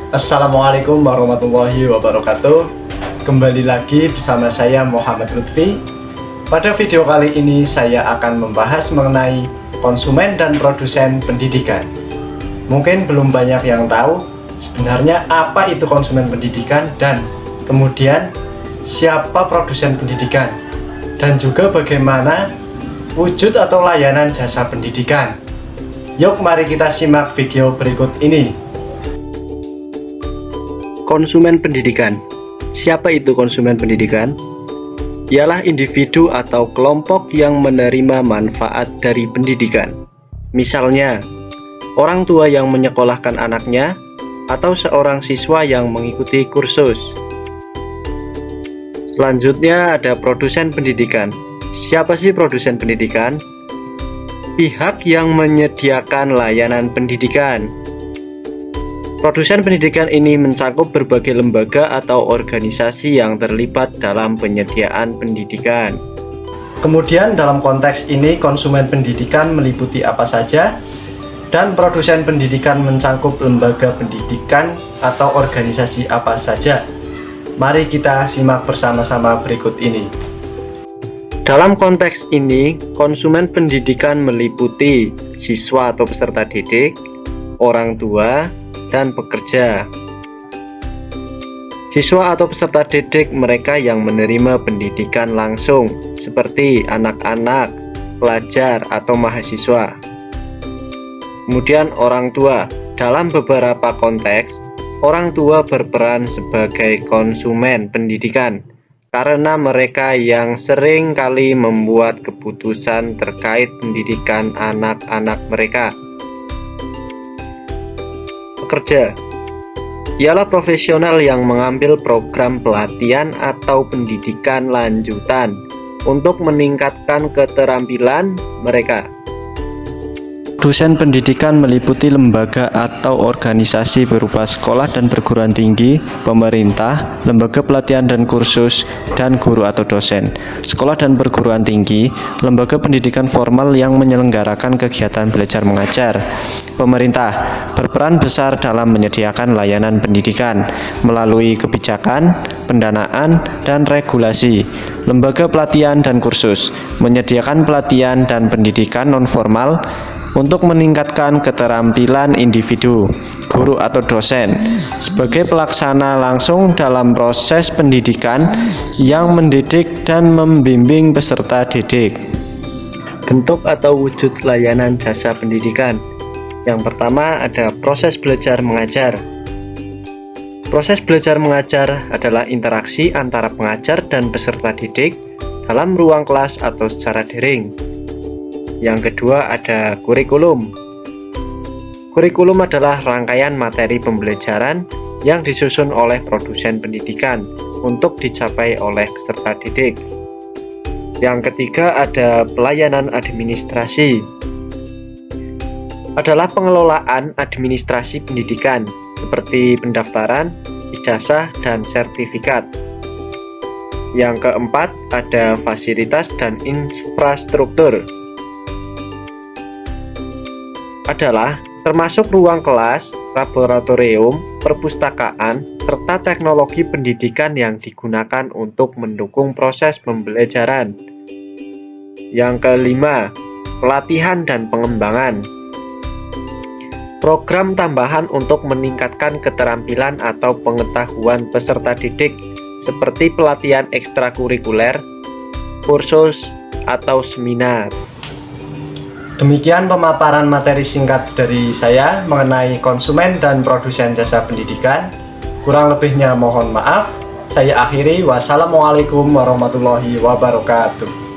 Assalamualaikum warahmatullahi wabarakatuh. Kembali lagi bersama saya Muhammad Lutfi. Pada video kali ini saya akan membahas mengenai konsumen dan produsen pendidikan. Mungkin belum banyak yang tahu sebenarnya apa itu konsumen pendidikan dan kemudian siapa produsen pendidikan dan juga bagaimana wujud atau layanan jasa pendidikan. Yuk mari kita simak video berikut ini. Konsumen pendidikan. Siapa itu konsumen pendidikan? Ialah individu atau kelompok yang menerima manfaat dari pendidikan. Misalnya, orang tua yang menyekolahkan anaknya atau seorang siswa yang mengikuti kursus. Selanjutnya ada produsen pendidikan. Siapa sih produsen pendidikan? Pihak yang menyediakan layanan pendidikan. Produsen pendidikan ini mencakup berbagai lembaga atau organisasi yang terlibat dalam penyediaan pendidikan. Kemudian dalam konteks ini konsumen pendidikan meliputi apa saja, dan produsen pendidikan mencakup lembaga pendidikan atau organisasi apa saja. Mari kita simak bersama-sama berikut ini. Dalam konteks ini, konsumen pendidikan meliputi siswa atau peserta didik, orang tua, dan pekerja. Siswa atau peserta didik mereka yang menerima pendidikan langsung, seperti anak-anak, pelajar, atau mahasiswa. Kemudian orang tua. Dalam beberapa konteks, orang tua berperan sebagai konsumen pendidikan karena mereka yang sering kali membuat keputusan terkait pendidikan anak-anak mereka. Pekerja ialah profesional yang mengambil program pelatihan atau pendidikan lanjutan untuk meningkatkan keterampilan mereka. Produsen pendidikan meliputi lembaga atau organisasi berupa sekolah dan perguruan tinggi, pemerintah, lembaga pelatihan dan kursus, dan guru atau dosen. Sekolah dan perguruan tinggi, lembaga pendidikan formal yang menyelenggarakan kegiatan belajar mengajar. Pemerintah berperan besar dalam menyediakan layanan pendidikan melalui kebijakan, pendanaan, dan regulasi. Lembaga pelatihan dan kursus menyediakan pelatihan dan pendidikan non-formal untuk meningkatkan keterampilan individu, guru atau dosen sebagai pelaksana langsung dalam proses pendidikan yang mendidik dan membimbing peserta didik. Bentuk atau wujud layanan jasa pendidikan. Yang pertama ada proses belajar mengajar. Proses belajar mengajar adalah interaksi antara pengajar dan peserta didik dalam ruang kelas atau secara daring. Yang kedua ada kurikulum. Kurikulum adalah rangkaian materi pembelajaran yang disusun oleh produsen pendidikan untuk dicapai oleh peserta didik. Yang ketiga ada pelayanan administrasi. Adalah pengelolaan administrasi pendidikan seperti pendaftaran, ijazah, dan sertifikat. Yang keempat ada fasilitas dan infrastruktur. Adalah termasuk ruang kelas, laboratorium, perpustakaan, serta teknologi pendidikan yang digunakan untuk mendukung proses pembelajaran. Yang kelima, pelatihan dan pengembangan. Program tambahan untuk meningkatkan keterampilan atau pengetahuan peserta didik seperti pelatihan ekstrakurikuler, kursus, atau seminar. Demikian pemaparan materi singkat dari saya mengenai konsumen dan produsen jasa pendidikan. Kurang lebihnya mohon maaf. Saya akhiri. Wassalamualaikum warahmatullahi wabarakatuh.